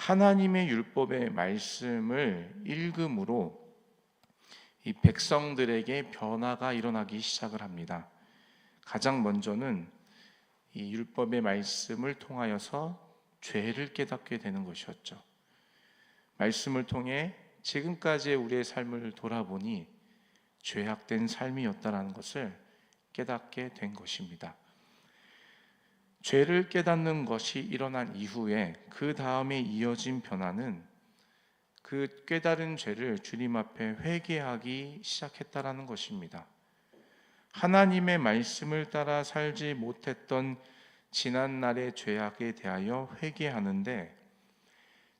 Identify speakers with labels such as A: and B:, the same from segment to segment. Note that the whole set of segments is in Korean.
A: 하나님의 율법의 말씀을 읽음으로 이 백성들에게 변화가 일어나기 시작을 합니다. 가장 먼저는 이 율법의 말씀을 통하여서 죄를 깨닫게 되는 것이었죠. 말씀을 통해 지금까지의 우리의 삶을 돌아보니 죄악된 삶이었다라는 것을 깨닫게 된 것입니다. 죄를 깨닫는 것이 일어난 이후에 그 다음에 이어진 변화는 그 깨달은 죄를 주님 앞에 회개하기 시작했다라는 것입니다. 하나님의 말씀을 따라 살지 못했던 지난날의 죄악에 대하여 회개하는데,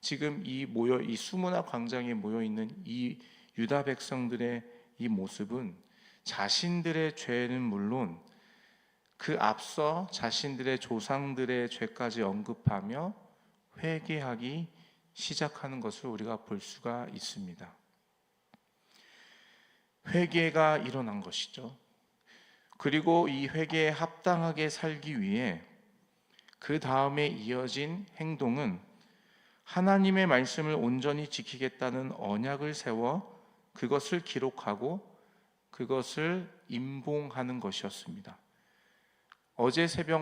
A: 지금 이 수문화 광장에 모여 있는 이 유다 백성들의 이 모습은 자신들의 죄는 물론 그 앞서 자신들의 조상들의 죄까지 언급하며 회개하기 시작하는 것을 우리가 볼 수가 있습니다. 회개가 일어난 것이죠. 그리고 이 회개에 합당하게 살기 위해 그 다음에 이어진 행동은 하나님의 말씀을 온전히 지키겠다는 언약을 세워 그것을 기록하고 그것을 임봉하는 것이었습니다. 어제 새벽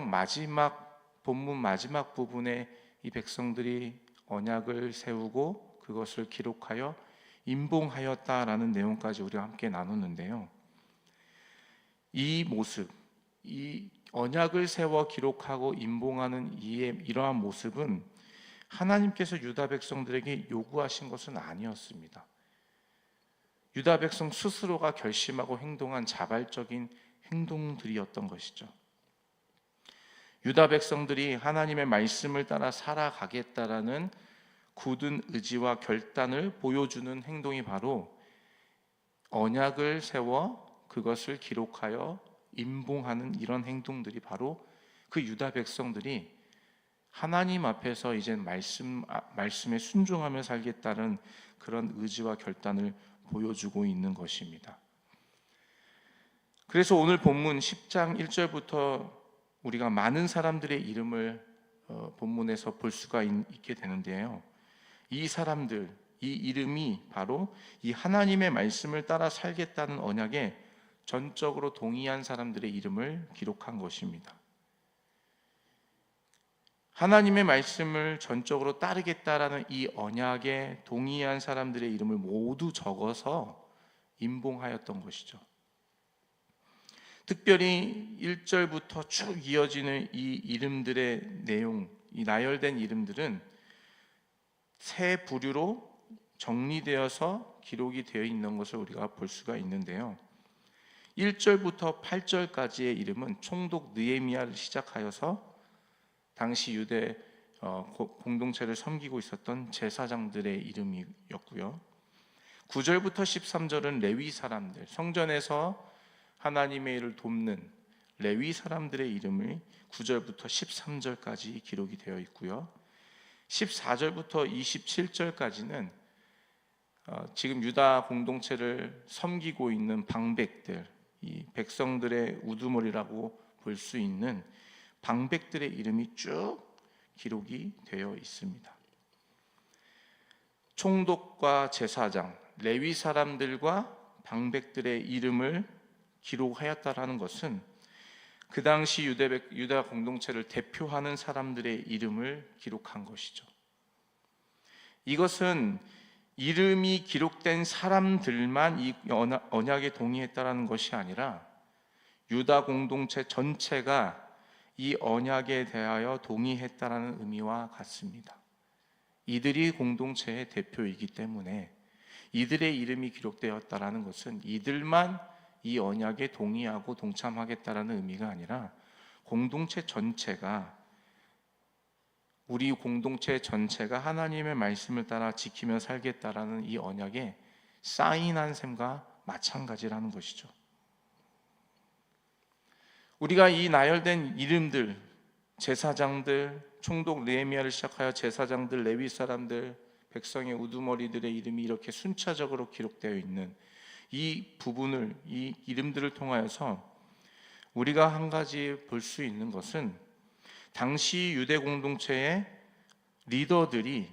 A: 본문 마지막 부분에 이 백성들이 언약을 세우고 그것을 기록하여 임봉하였다라는 내용까지 우리가 함께 나눴는데요. 이 모습, 이 언약을 세워 기록하고 임봉하는 이러한 모습은 하나님께서 유다 백성들에게 요구하신 것은 아니었습니다. 유다 백성 스스로가 결심하고 행동한 자발적인 행동들이었던 것이죠. 유다 백성들이 하나님의 말씀을 따라 살아가겠다라는 굳은 의지와 결단을 보여주는 행동이 바로 언약을 세워 그것을 기록하여 임봉하는 이런 행동들이 바로 그 유다 백성들이 하나님 앞에서 이제 말씀에 순종하며 살겠다는 그런 의지와 결단을 보여주고 있는 것입니다. 그래서 오늘 본문 10장 1절부터 우리가 많은 사람들의 이름을 본문에서 볼 수가 있게 되는데요. 이 사람들, 이 이름이 바로 이 하나님의 말씀을 따라 살겠다는 언약에 전적으로 동의한 사람들의 이름을 기록한 것입니다. 하나님의 말씀을 전적으로 따르겠다라는 이 언약에 동의한 사람들의 이름을 모두 적어서 임봉하였던 것이죠. 특별히 1절부터 쭉 이어지는 이 이름들의 내용, 이 나열된 이름들은 세 부류로 정리되어서 기록이 되어 있는 것을 우리가 볼 수가 있는데요. 1절부터 8절까지의 이름은 총독 느헤미야를 시작하여서 당시 유대 공동체를 섬기고 있었던 제사장들의 이름이었고요. 9절부터 13절은 레위 사람들, 성전에서 하나님의 일을 돕는 레위 사람들의 이름이 9절부터 13절까지 기록이 되어 있고요. 14절부터 27절까지는 지금 유다 공동체를 섬기고 있는 방백들, 이 백성들의 우두머리라고 볼 수 있는 방백들의 이름이 쭉 기록이 되어 있습니다. 총독과 제사장, 레위 사람들과 방백들의 이름을 기록하였다라는 것은 그 당시 유다 공동체를 대표하는 사람들의 이름을 기록한 것이죠. 이것은 이름이 기록된 사람들만 이 언약에 동의했다라는 것이 아니라 유다 공동체 전체가 이 언약에 대하여 동의했다라는 의미와 같습니다. 이들이 공동체의 대표이기 때문에 이들의 이름이 기록되었다라는 것은 이들만 이 언약에 동의하고 동참하겠다라는 의미가 아니라 공동체 전체가, 우리 공동체 전체가 하나님의 말씀을 따라 지키며 살겠다라는 이 언약에 사인한 셈과 마찬가지라는 것이죠. 우리가 이 나열된 이름들, 제사장들, 총독 느헤미야를 시작하여 제사장들, 레위 사람들, 백성의 우두머리들의 이름이 이렇게 순차적으로 기록되어 있는 이 부분을, 이 이름들을 통하여서 우리가 한 가지 볼 수 있는 것은 당시 유대 공동체의 리더들이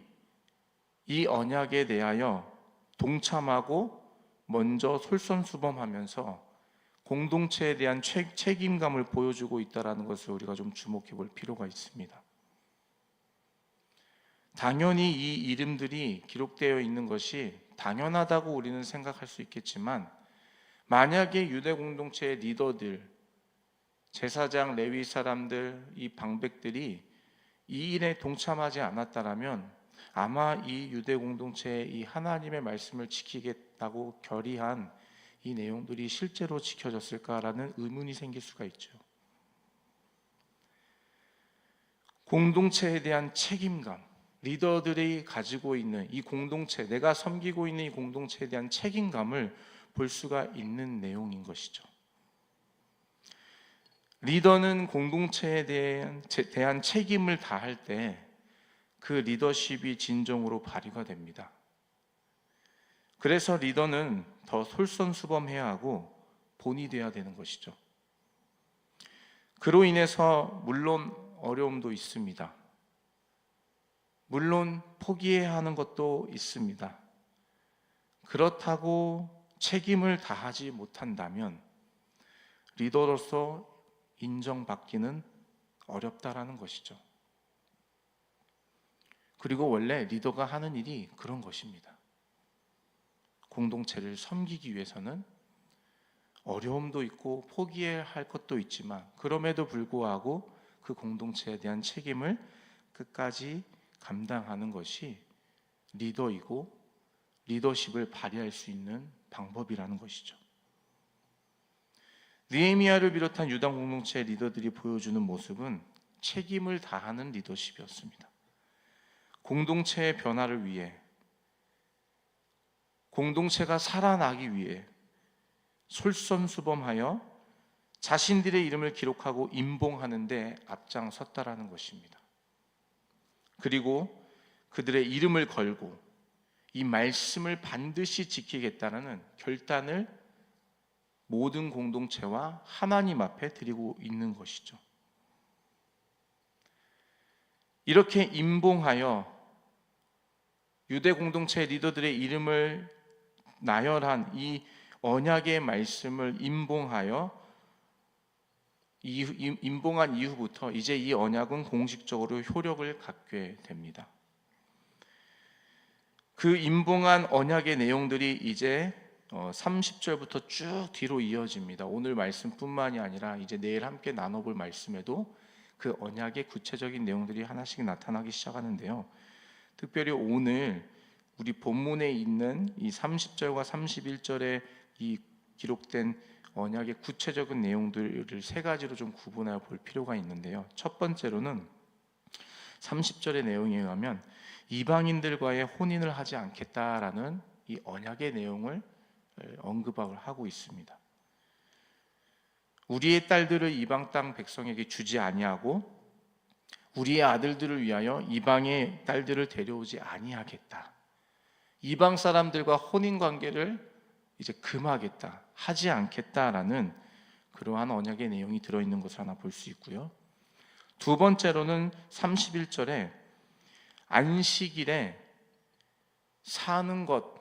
A: 이 언약에 대하여 동참하고 먼저 솔선수범하면서 공동체에 대한 책임감을 보여주고 있다는 것을 우리가 좀 주목해 볼 필요가 있습니다. 당연히 이 이름들이 기록되어 있는 것이 당연하다고 우리는 생각할 수 있겠지만, 만약에 유대 공동체의 리더들, 제사장, 레위 사람들, 이 방백들이 이 일에 동참하지 않았다라면 아마 이 유대 공동체의 이 하나님의 말씀을 지키겠다고 결의한 이 내용들이 실제로 지켜졌을까라는 의문이 생길 수가 있죠. 공동체에 대한 책임감, 리더들이 가지고 있는 이 공동체, 내가 섬기고 있는 이 공동체에 대한 책임감을 볼 수가 있는 내용인 것이죠. 리더는 공동체에 대한 책임을 다할 때 그 리더십이 진정으로 발휘가 됩니다. 그래서 리더는 더 솔선수범해야 하고 본이 되어야 되는 것이죠. 그로 인해서 물론 어려움도 있습니다. 물론 포기해야 하는 것도 있습니다. 그렇다고 책임을 다하지 못한다면 리더로서 인정받기는 어렵다라는 것이죠. 그리고 원래 리더가 하는 일이 그런 것입니다. 공동체를 섬기기 위해서는 어려움도 있고 포기해야 할 것도 있지만, 그럼에도 불구하고 그 공동체에 대한 책임을 끝까지 감당하는 것이 리더이고 리더십을 발휘할 수 있는 방법이라는 것이죠. 느헤미야를 비롯한 유다 공동체의 리더들이 보여주는 모습은 책임을 다하는 리더십이었습니다. 공동체의 변화를 위해, 공동체가 살아나기 위해 솔선수범하여 자신들의 이름을 기록하고 임봉하는 데 앞장섰다라는 것입니다. 그리고 그들의 이름을 걸고 이 말씀을 반드시 지키겠다는 결단을 모든 공동체와 하나님 앞에 드리고 있는 것이죠. 이렇게 임봉하여 유대 공동체 리더들의 이름을 나열한 이 언약의 말씀을 임봉한 이후부터 이제 이 언약은 공식적으로 효력을 갖게 됩니다. 그 임봉한 언약의 내용들이 이제 30절부터 쭉 뒤로 이어집니다. 오늘 말씀뿐만이 아니라 이제 내일 함께 나눠볼 말씀에도 그 언약의 구체적인 내용들이 하나씩 나타나기 시작하는데요. 특별히 오늘 우리 본문에 있는 이 30절과 31절에 이 기록된 언약의 구체적인 내용들을 세 가지로 좀 구분해 볼 필요가 있는데요. 첫 번째로는 30절의 내용에 의하면 이방인들과의 혼인을 하지 않겠다라는 이 언약의 내용을 언급을 하고 있습니다. 우리의 딸들을 이방 땅 백성에게 주지 아니하고 우리의 아들들을 위하여 이방의 딸들을 데려오지 아니하겠다. 이방 사람들과 혼인 관계를 이제 금하겠다, 하지 않겠다라는 그러한 언약의 내용이 들어있는 것을 하나 볼 수 있고요. 두 번째로는 31절에 안식일에 사는 것,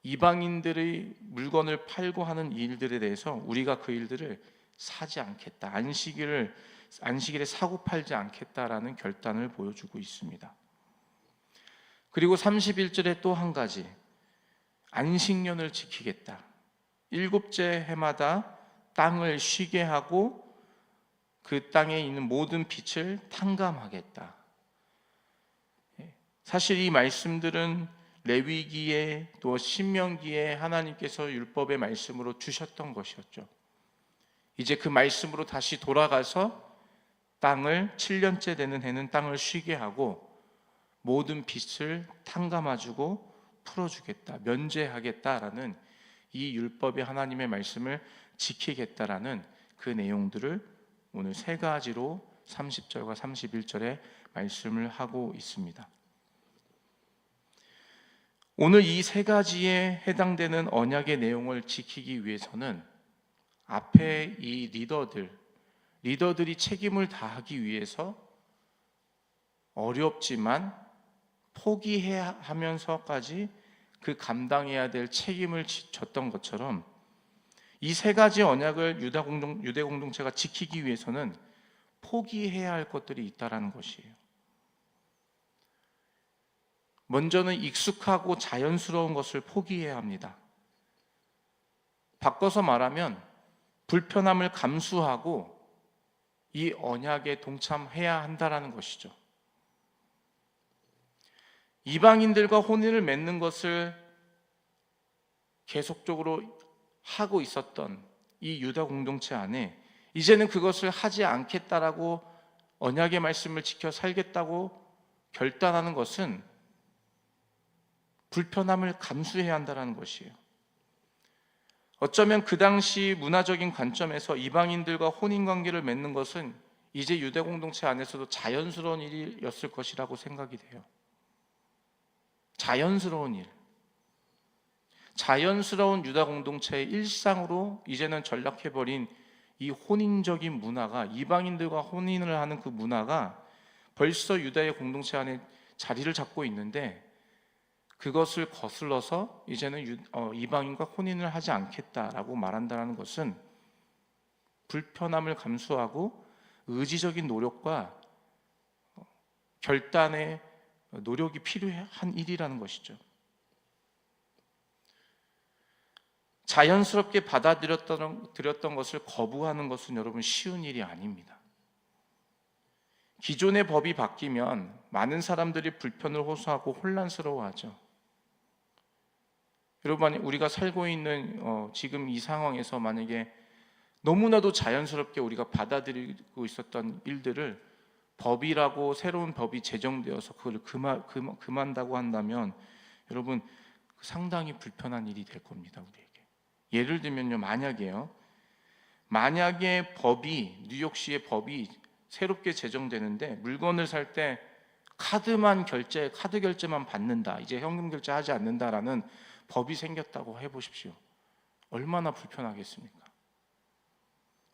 A: 이방인들의 물건을 팔고 하는 일들에 대해서 우리가 그 일들을 사지 않겠다, 안식일에 사고 팔지 않겠다라는 결단을 보여주고 있습니다. 그리고 31절에 또 한 가지, 안식년을 지키겠다. 7째 해마다 땅을 쉬게 하고 그 땅에 있는 모든 빛을 탕감하겠다. 사실 이 말씀들은 레위기에 또 신명기에 하나님께서 율법의 말씀으로 주셨던 것이었죠. 이제 그 말씀으로 다시 돌아가서 땅을 7년째 되는 해는 땅을 쉬게 하고 모든 빛을 탕감해주고 풀어주겠다, 면제하겠다라는 이 율법의 하나님의 말씀을 지키겠다라는 그 내용들을 오늘 세 가지로 30절과 31절에 말씀을 하고 있습니다. 오늘 이 세 가지에 해당되는 언약의 내용을 지키기 위해서는 앞에 이 리더들이 책임을 다하기 위해서 어렵지만 포기해야 하면서까지 그 감당해야 될 책임을 졌던 것처럼 이 세 가지 언약을 유대 공동체가 지키기 위해서는 포기해야 할 것들이 있다라는 것이에요. 먼저는 익숙하고 자연스러운 것을 포기해야 합니다. 바꿔서 말하면 불편함을 감수하고 이 언약에 동참해야 한다라는 것이죠. 이방인들과 혼인을 맺는 것을 계속적으로 하고 있었던 이 유다 공동체 안에 이제는 그것을 하지 않겠다라고 언약의 말씀을 지켜 살겠다고 결단하는 것은 불편함을 감수해야 한다는 것이에요. 어쩌면 그 당시 문화적인 관점에서 이방인들과 혼인관계를 맺는 것은 이제 유대 공동체 안에서도 자연스러운 일이었을 것이라고 생각이 돼요. 자연스러운 일. 자연스러운 유다 공동체의 일상으로 이제는 전락해버린 이 혼인적인 문화가, 이방인들과 혼인을 하는 그 문화가 벌써 유다의 공동체 안에 자리를 잡고 있는데, 그것을 거슬러서 이제는 이방인과 혼인을 하지 않겠다라고 말한다는 것은 불편함을 감수하고 의지적인 노력과 결단의 노력이 필요한 일이라는 것이죠. 자연스럽게 받아들였던 것을 거부하는 것은 여러분 쉬운 일이 아닙니다. 기존의 법이 바뀌면 많은 사람들이 불편을 호소하고 혼란스러워하죠. 여러분, 우리가 살고 있는 지금 이 상황에서 만약에 너무나도 자연스럽게 우리가 받아들이고 있었던 일들을 법이라고 새로운 법이 제정되어서 그걸 금한다고 한다면 여러분 상당히 불편한 일이 될 겁니다. 우리에게. 예를 들면요, 만약에 법이, 뉴욕시의 법이 새롭게 제정되는데 물건을 살 때 카드 결제만 받는다, 이제 현금 결제하지 않는다라는 법이 생겼다고 해보십시오. 얼마나 불편하겠습니까?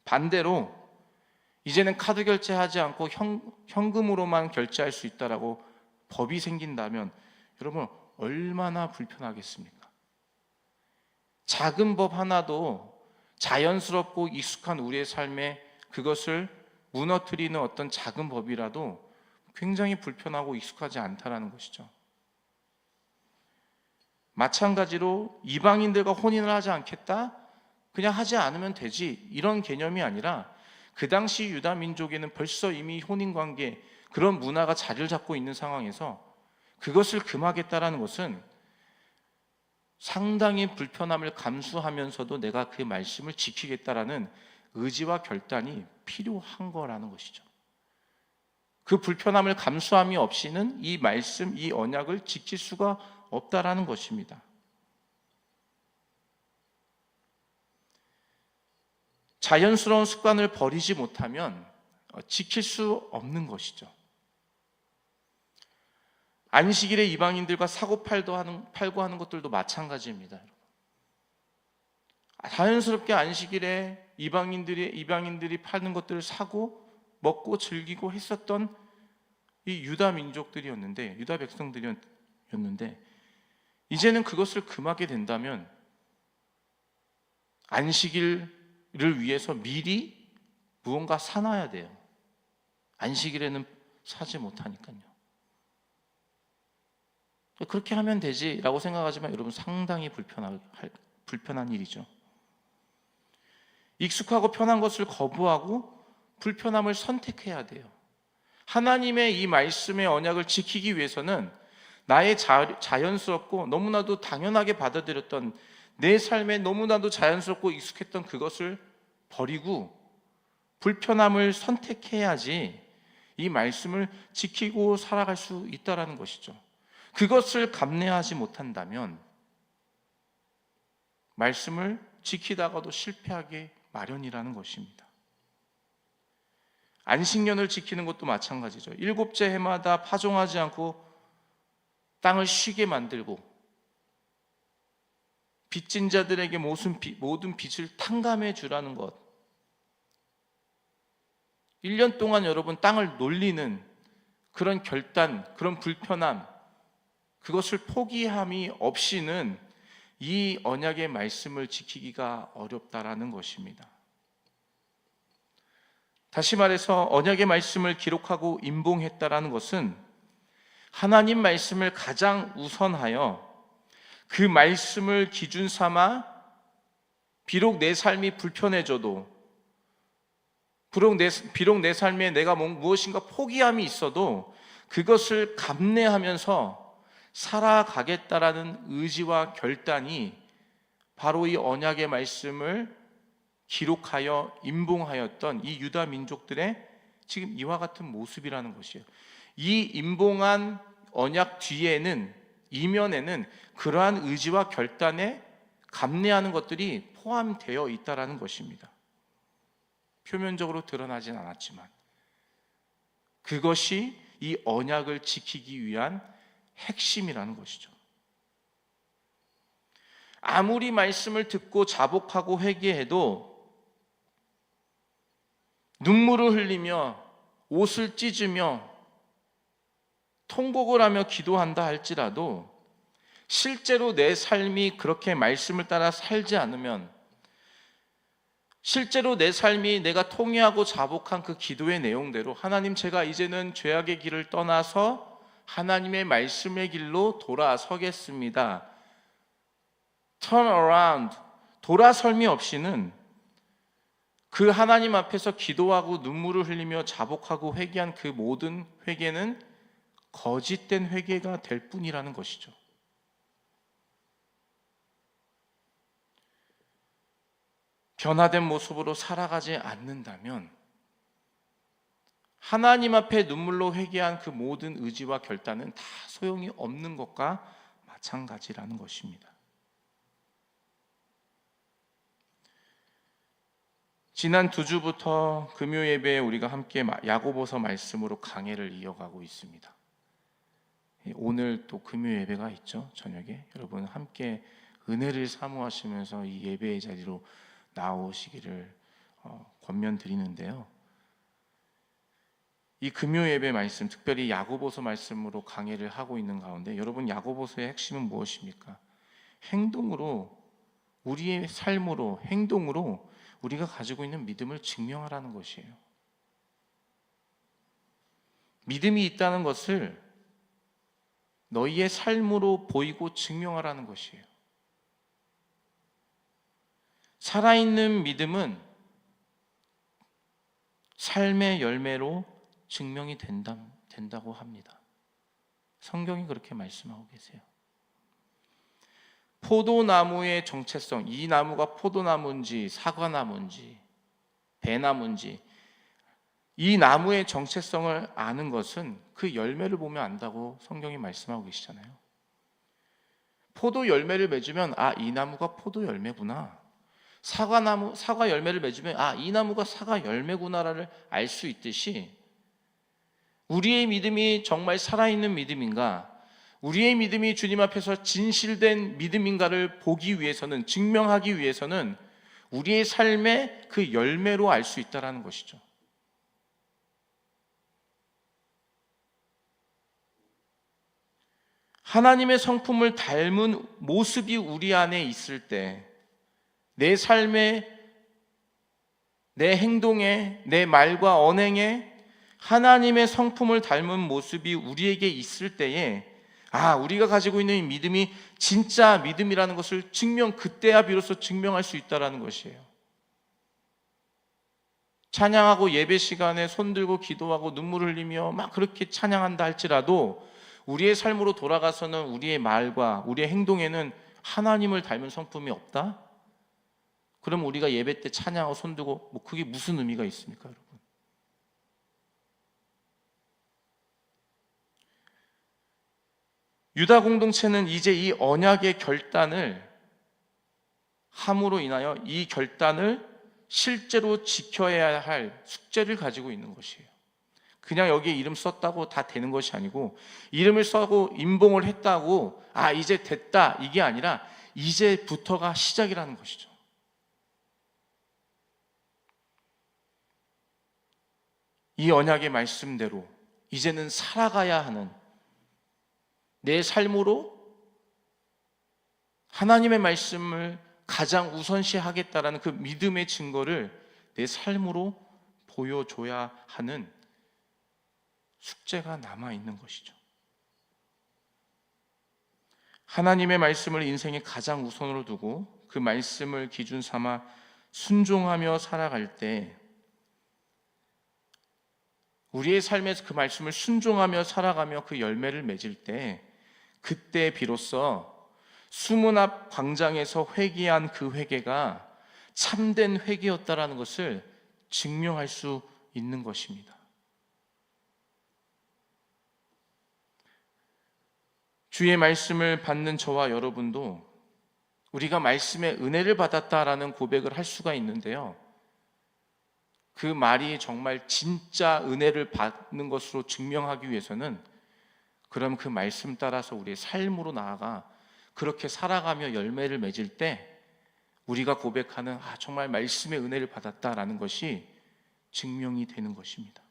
A: 반대로 이제는 카드 결제하지 않고 현금으로만 결제할 수 있다라고 법이 생긴다면 여러분 얼마나 불편하겠습니까? 작은 법 하나도 자연스럽고 익숙한 우리의 삶에 그것을 무너뜨리는 어떤 작은 법이라도 굉장히 불편하고 익숙하지 않다라는 것이죠. 마찬가지로 이방인들과 혼인을 하지 않겠다? 그냥 하지 않으면 되지, 이런 개념이 아니라 그 당시 유다 민족에는 벌써 이미 혼인관계, 그런 문화가 자리를 잡고 있는 상황에서 그것을 금하겠다라는 것은 상당히 불편함을 감수하면서도 내가 그 말씀을 지키겠다라는 의지와 결단이 필요한 거라는 것이죠. 그 불편함을 감수함이 없이는 이 말씀, 이 언약을 지킬 수가 없다라는 것입니다. 자연스러운 습관을 버리지 못하면 지킬 수 없는 것이죠. 안식일에 이방인들과 사고팔고 하는 것들도 마찬가지입니다. 자연스럽게 안식일에 이방인들이 파는 것들을 사고 먹고 즐기고 했었던 이 유다 민족들이었는데, 유다 백성들이었는데 이제는 그것을 금하게 된다면 안식일을 위해서 미리 무언가 사놔야 돼요. 안식일에는 사지 못하니까요. 그렇게 하면 되지라고 생각하지만 여러분 상당히 불편한 일이죠. 익숙하고 편한 것을 거부하고 불편함을 선택해야 돼요. 하나님의 이 말씀의 언약을 지키기 위해서는 나의 자연스럽고 너무나도 당연하게 받아들였던 내 삶에 너무나도 자연스럽고 익숙했던 그것을 버리고 불편함을 선택해야지 이 말씀을 지키고 살아갈 수 있다는 것이죠. 그것을 감내하지 못한다면 말씀을 지키다가도 실패하기 마련이라는 것입니다. 안식년을 지키는 것도 마찬가지죠. 7째 해마다 파종하지 않고 땅을 쉬게 만들고 빚진 자들에게 모든 빚을 탕감해 주라는 것. 1년 동안 여러분 땅을 놀리는 그런 결단, 그런 불편함, 그것을 포기함이 없이는 이 언약의 말씀을 지키기가 어렵다라는 것입니다. 다시 말해서 언약의 말씀을 기록하고 임봉했다라는 것은 하나님 말씀을 가장 우선하여 그 말씀을 기준 삼아 비록 내 삶이 불편해져도, 비록 내 삶에 내가 무엇인가 포기함이 있어도 그것을 감내하면서 살아가겠다라는 의지와 결단이 바로 이 언약의 말씀을 기록하여 임봉하였던 이 유다 민족들의 지금 이와 같은 모습이라는 것이에요. 이 임봉한 언약 뒤에는, 이면에는 그러한 의지와 결단에 감내하는 것들이 포함되어 있다라는 것입니다. 표면적으로 드러나진 않았지만 그것이 이 언약을 지키기 위한 핵심이라는 것이죠. 아무리 말씀을 듣고 자복하고 회개해도 눈물을 흘리며 옷을 찢으며 통곡을 하며 기도한다 할지라도 실제로 내 삶이 그렇게 말씀을 따라 살지 않으면, 실제로 내 삶이 내가 통회하고 자복한 그 기도의 내용대로 하나님, 제가 이제는 죄악의 길을 떠나서 하나님의 말씀의 길로 돌아서겠습니다, turn around, 돌아설미 없이는 그 하나님 앞에서 기도하고 눈물을 흘리며 자복하고 회개한 그 모든 회개는 거짓된 회개가 될 뿐이라는 것이죠. 변화된 모습으로 살아가지 않는다면 하나님 앞에 눈물로 회개한 그 모든 의지와 결단은 다 소용이 없는 것과 마찬가지라는 것입니다. 지난 2주부터 금요 예배에 우리가 함께 야고보서 말씀으로 강해를 이어가고 있습니다. 오늘 또 금요 예배가 있죠. 저녁에 여러분 함께 은혜를 사모하시면서 이 예배의 자리로 나오시기를 권면드리는데요. 이 금요 예배 말씀, 특별히 야고보서 말씀으로 강해를 하고 있는 가운데 여러분, 야고보서의 핵심은 무엇입니까? 행동으로, 우리의 삶으로, 행동으로 우리가 가지고 있는 믿음을 증명하라는 것이에요. 믿음이 있다는 것을 너희의 삶으로 보이고 증명하라는 것이에요. 살아있는 믿음은 삶의 열매로 증명이 된다고 합니다. 성경이 그렇게 말씀하고 계세요. 포도나무의 정체성, 이 나무가 포도나무인지 사과나무인지 배나무인지, 이 나무의 정체성을 아는 것은 그 열매를 보면 안다고 성경이 말씀하고 계시잖아요. 포도 열매를 맺으면 이 나무가 포도 열매구나, 사과 열매를 맺으면 이 나무가 사과 열매구나를 알 수 있듯이, 우리의 믿음이 정말 살아있는 믿음인가, 우리의 믿음이 주님 앞에서 진실된 믿음인가를 보기 위해서는, 증명하기 위해서는 우리의 삶의 그 열매로 알 수 있다는 것이죠. 하나님의 성품을 닮은 모습이 우리 안에 있을 때, 내 삶에, 내 행동에, 내 말과 언행에 하나님의 성품을 닮은 모습이 우리에게 있을 때에 우리가 가지고 있는 이 믿음이 진짜 믿음이라는 것을 그때야 비로소 증명할 수 있다는 것이에요. 찬양하고 예배 시간에 손들고 기도하고 눈물을 흘리며 막 그렇게 찬양한다 할지라도 우리의 삶으로 돌아가서는 우리의 말과 우리의 행동에는 하나님을 닮은 성품이 없다? 그럼 우리가 예배 때 찬양하고 손들고 그게 무슨 의미가 있습니까, 여러분? 유다 공동체는 이제 이 언약의 결단을 함으로 인하여 이 결단을 실제로 지켜야 할 숙제를 가지고 있는 것이에요. 그냥 여기에 이름 썼다고 다 되는 것이 아니고, 이름을 써고 임봉을 했다고 이제 됐다, 이게 아니라 이제부터가 시작이라는 것이죠. 이 언약의 말씀대로 이제는 살아가야 하는, 내 삶으로 하나님의 말씀을 가장 우선시하겠다라는 그 믿음의 증거를 내 삶으로 보여줘야 하는 숙제가 남아있는 것이죠. 하나님의 말씀을 인생의 가장 우선으로 두고 그 말씀을 기준 삼아 순종하며 살아갈 때, 우리의 삶에서 그 말씀을 순종하며 살아가며 그 열매를 맺을 때, 그때 비로소 수문 앞 광장에서 회개한 그 회개가 참된 회개였다라는 것을 증명할 수 있는 것입니다. 주의 말씀을 받는 저와 여러분도 우리가 말씀의 은혜를 받았다라는 고백을 할 수가 있는데요, 그 말이 정말 진짜 은혜를 받는 것으로 증명하기 위해서는 그럼 그 말씀 따라서 우리의 삶으로 나아가 그렇게 살아가며 열매를 맺을 때 우리가 고백하는 정말 말씀의 은혜를 받았다라는 것이 증명이 되는 것입니다.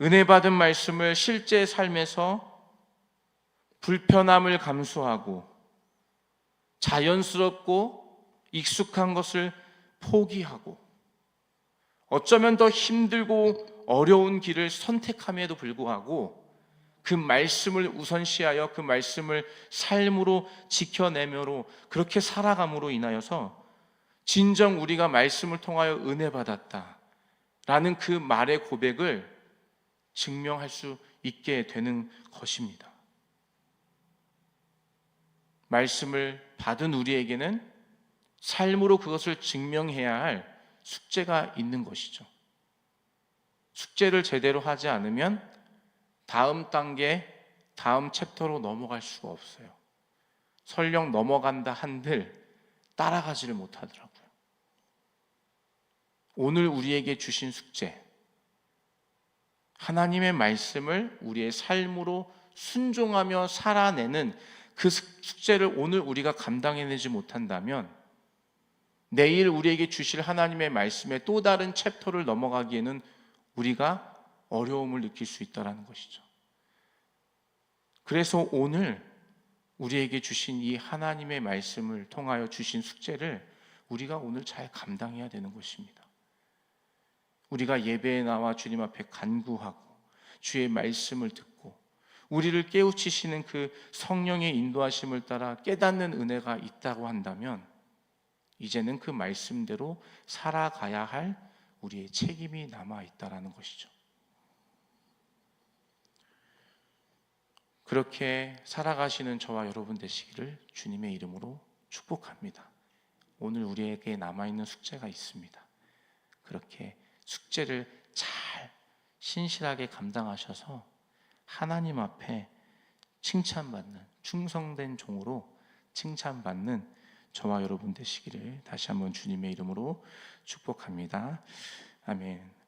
A: 은혜 받은 말씀을 실제 삶에서 불편함을 감수하고 자연스럽고 익숙한 것을 포기하고 어쩌면 더 힘들고 어려운 길을 선택함에도 불구하고 그 말씀을 우선시하여 그 말씀을 삶으로 지켜내므로 그렇게 살아감으로 인하여서 진정 우리가 말씀을 통하여 은혜 받았다라는 그 말의 고백을 증명할 수 있게 되는 것입니다. 말씀을 받은 우리에게는 삶으로 그것을 증명해야 할 숙제가 있는 것이죠. 숙제를 제대로 하지 않으면 다음 단계, 다음 챕터로 넘어갈 수가 없어요. 설령 넘어간다 한들 따라가지를 못하더라고요. 오늘 우리에게 주신 숙제, 하나님의 말씀을 우리의 삶으로 순종하며 살아내는 그 숙제를 오늘 우리가 감당해내지 못한다면 내일 우리에게 주실 하나님의 말씀의 또 다른 챕터를 넘어가기에는 우리가 어려움을 느낄 수 있다는 것이죠. 그래서 오늘 우리에게 주신 이 하나님의 말씀을 통하여 주신 숙제를 우리가 오늘 잘 감당해야 되는 것입니다. 우리가 예배에 나와 주님 앞에 간구하고 주의 말씀을 듣고 우리를 깨우치시는 그 성령의 인도하심을 따라 깨닫는 은혜가 있다고 한다면 이제는 그 말씀대로 살아가야 할 우리의 책임이 남아있다는 것이죠. 그렇게 살아가시는 저와 여러분 되시기를 주님의 이름으로 축복합니다. 오늘 우리에게 남아있는 숙제가 있습니다. 그렇게 숙제를 잘 신실하게 감당하셔서 하나님 앞에 칭찬받는, 충성된 종으로 칭찬받는 저와 여러분 되시기를 다시 한번 주님의 이름으로 축복합니다. 아멘.